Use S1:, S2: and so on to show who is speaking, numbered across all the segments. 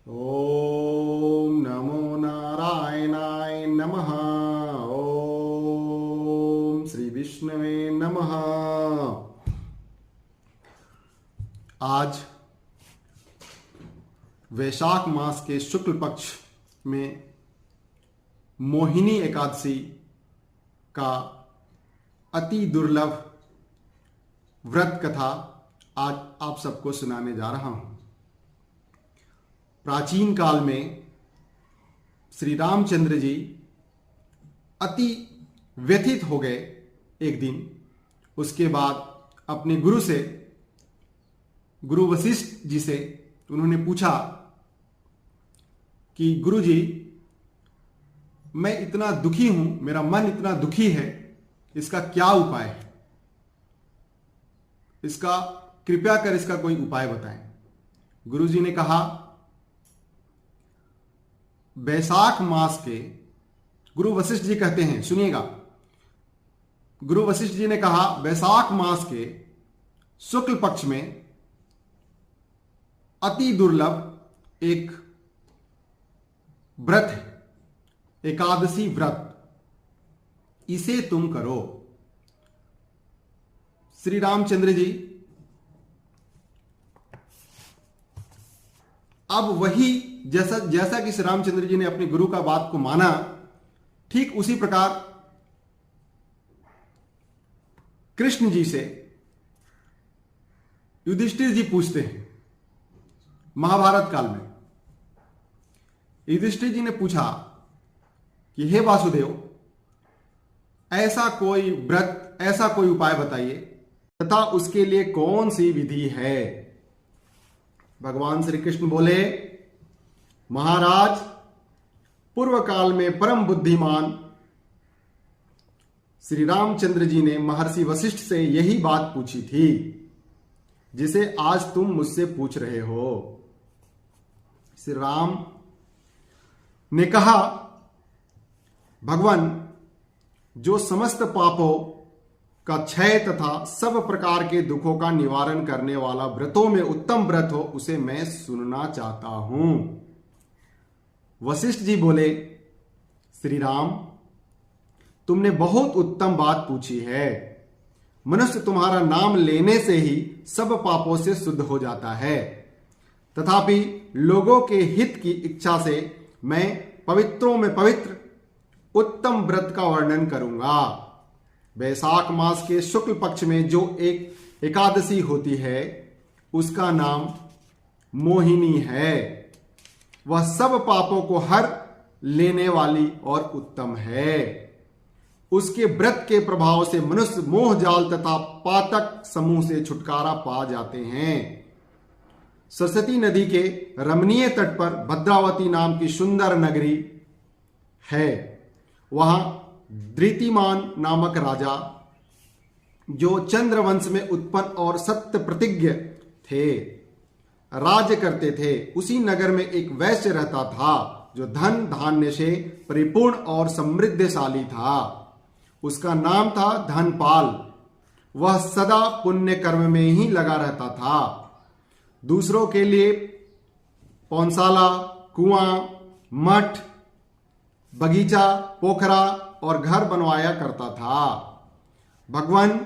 S1: ओम नमो नारायणाय नमः। ओम श्री विष्णुवे नमः। आज वैशाख मास के शुक्ल पक्ष में मोहिनी एकादशी का अति दुर्लभ व्रत कथा आज आप सबको सुनाने जा रहा हूं। प्राचीन काल में श्री रामचंद्र जी अति व्यथित हो गए एक दिन। उसके बाद अपने गुरु वशिष्ठ जी से उन्होंने पूछा कि गुरु जी, मैं इतना दुखी हूं, मेरा मन इतना दुखी है, इसका क्या उपाय है? इसका कृपया कर इसका कोई उपाय बताएं। गुरु जी ने कहा, वैशाख मास के, गुरु वशिष्ठ जी कहते हैं, सुनिएगा। गुरु वशिष्ठ जी ने कहा, वैशाख मास के शुक्ल पक्ष में अति दुर्लभ एक व्रत है, एकादशी व्रत। इसे तुम करो। श्री रामचंद्र जी अब वही जैसा कि श्री रामचंद्र जी ने अपने गुरु का बात को माना, ठीक उसी प्रकार कृष्ण जी से युधिष्ठिर जी पूछते हैं। महाभारत काल में युधिष्ठिर जी ने पूछा कि हे वासुदेव, ऐसा कोई व्रत, ऐसा कोई उपाय बताइए तथा उसके लिए कौन सी विधि है? भगवान श्री कृष्ण बोले, महाराज, पूर्व काल में परम बुद्धिमान श्री रामचंद्र जी ने महर्षि वशिष्ठ से यही बात पूछी थी जिसे आज तुम मुझसे पूछ रहे हो। श्री राम ने कहा, भगवान, जो समस्त पापों का क्षय तथा सब प्रकार के दुखों का निवारण करने वाला व्रतों में उत्तम व्रत हो, उसे मैं सुनना चाहता हूं। वशिष्ठ जी बोले, श्री राम, तुमने बहुत उत्तम बात पूछी है। मनुष्य तुम्हारा नाम लेने से ही सब पापों से शुद्ध हो जाता है। तथापि लोगों के हित की इच्छा से मैं पवित्रों में पवित्र उत्तम व्रत का वर्णन करूंगा। वैशाख मास के शुक्ल पक्ष में जो एक एकादशी होती है, उसका नाम मोहिनी है। वह सब पापों को हर लेने वाली और उत्तम है। उसके व्रत के प्रभाव से मनुष्य मोह जाल तथा पातक समूह से छुटकारा पा जाते हैं। सरस्वती नदी के रमणीय तट पर भद्रावती नाम की सुंदर नगरी है। वहां धृतिमान नामक राजा, जो चंद्रवंश में उत्पन्न और सत्य प्रतिज्ञ थे, राज्य करते थे। उसी नगर में एक वैश्य रहता था जो धन धान्य से परिपूर्ण और समृद्धशाली था। उसका नाम था धनपाल। वह सदा पुण्य कर्म में ही लगा रहता था। दूसरों के लिए पौनशाला, कुआं, मठ, बगीचा, पोखरा और घर बनवाया करता था। भगवान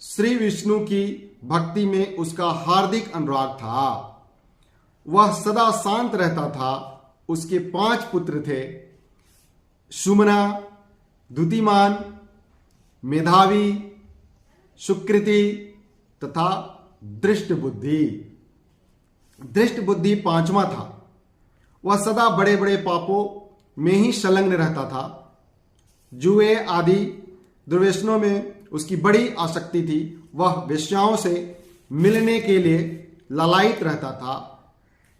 S1: श्री विष्णु की भक्ति में उसका हार्दिक अनुराग था। वह सदा शांत रहता था। उसके 5 पुत्र थे, सुमना, द्युतिमान, मेधावी, सुकृति तथा दृष्टबुद्धि। दृष्टबुद्धि 5वां था। वह सदा बड़े बड़े पापों में ही संलग्न रहता था। जुए आदि दुर्व्यसनों में उसकी बड़ी आसक्ति थी। वह वेश्याओं से मिलने के लिए लालायित रहता था।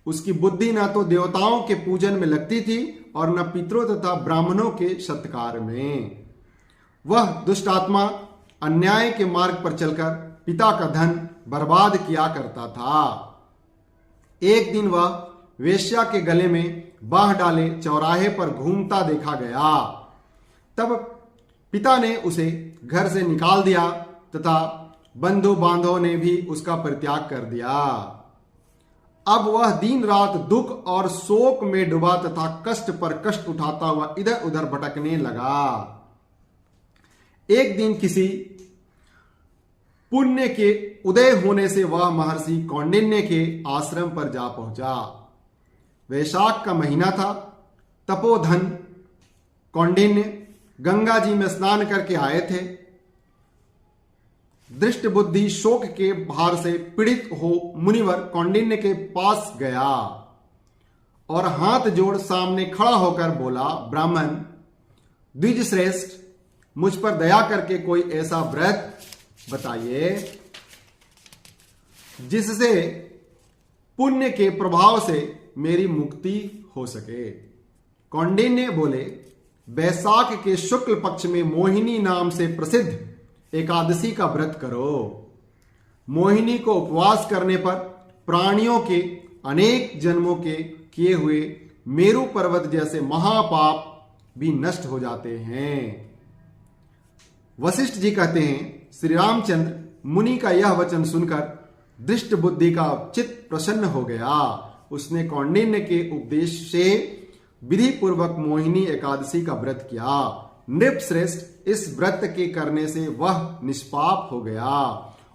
S1: उसकी बुद्धि न तो देवताओं के पूजन में लगती थी और न पितरों तथा ब्राह्मणों के सत्कार में। वह दुष्ट आत्मा अन्याय के मार्ग पर चलकर पिता का धन बर्बाद किया करता था। एक दिन वह वेश्या के गले में बाह डाले चौराहे पर घूमता देखा गया। तब पिता ने उसे घर से निकाल दिया तथा बंधु बांधवों ने भी उसका परित्याग कर दिया। अब वह दिन रात दुख और शोक में डूबा तथा कष्ट पर कष्ट उठाता हुआ इधर उधर भटकने लगा। एक दिन किसी पुण्य के उदय होने से वह महर्षि कौंडिन्य के आश्रम पर जा पहुंचा। वैशाख का महीना था। तपोधन कौंडिन्य गंगा जी में स्नान करके आए थे। दृष्ट बुद्धि शोक के भार से पीड़ित हो मुनिवर कौंडिन्य के पास गया और हाथ जोड़ सामने खड़ा होकर बोला, ब्राह्मण द्विज श्रेष्ठ, मुझ पर दया करके कोई ऐसा व्रत बताइए जिससे पुण्य के प्रभाव से मेरी मुक्ति हो सके। कौंडिन्य बोले, वैशाख के शुक्ल पक्ष में मोहिनी नाम से प्रसिद्ध एकादशी का व्रत करो। मोहिनी को उपवास करने पर प्राणियों के अनेक जन्मों के किए हुए मेरु पर्वत जैसे महापाप भी नष्ट हो जाते हैं। वशिष्ठ जी कहते हैं, श्री रामचंद्र मुनि का यह वचन सुनकर दृष्ट बुद्धि का चित्त प्रसन्न हो गया। उसने कौंडिन्य के उपदेश से विधि पूर्वक मोहिनी एकादशी का व्रत किया। नृप श्रेष्ठ, इस व्रत के करने से वह निष्पाप हो गया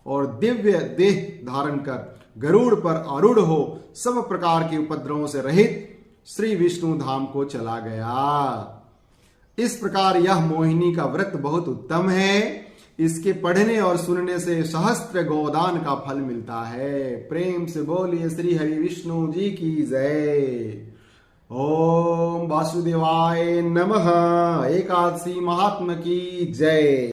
S1: और दिव्य देह धारण कर गरुड़ पर आरूढ़ हो सब प्रकार के उपद्रवों से रहित श्री विष्णु धाम को चला गया। इस प्रकार यह मोहिनी का व्रत बहुत उत्तम है। इसके पढ़ने और सुनने से सहस्त्र गोदान का फल मिलता है। प्रेम से बोलिए श्री हरि विष्णु जी की जय। ओम वासुदेवाय नमः। एकादशी महात्मा की जय।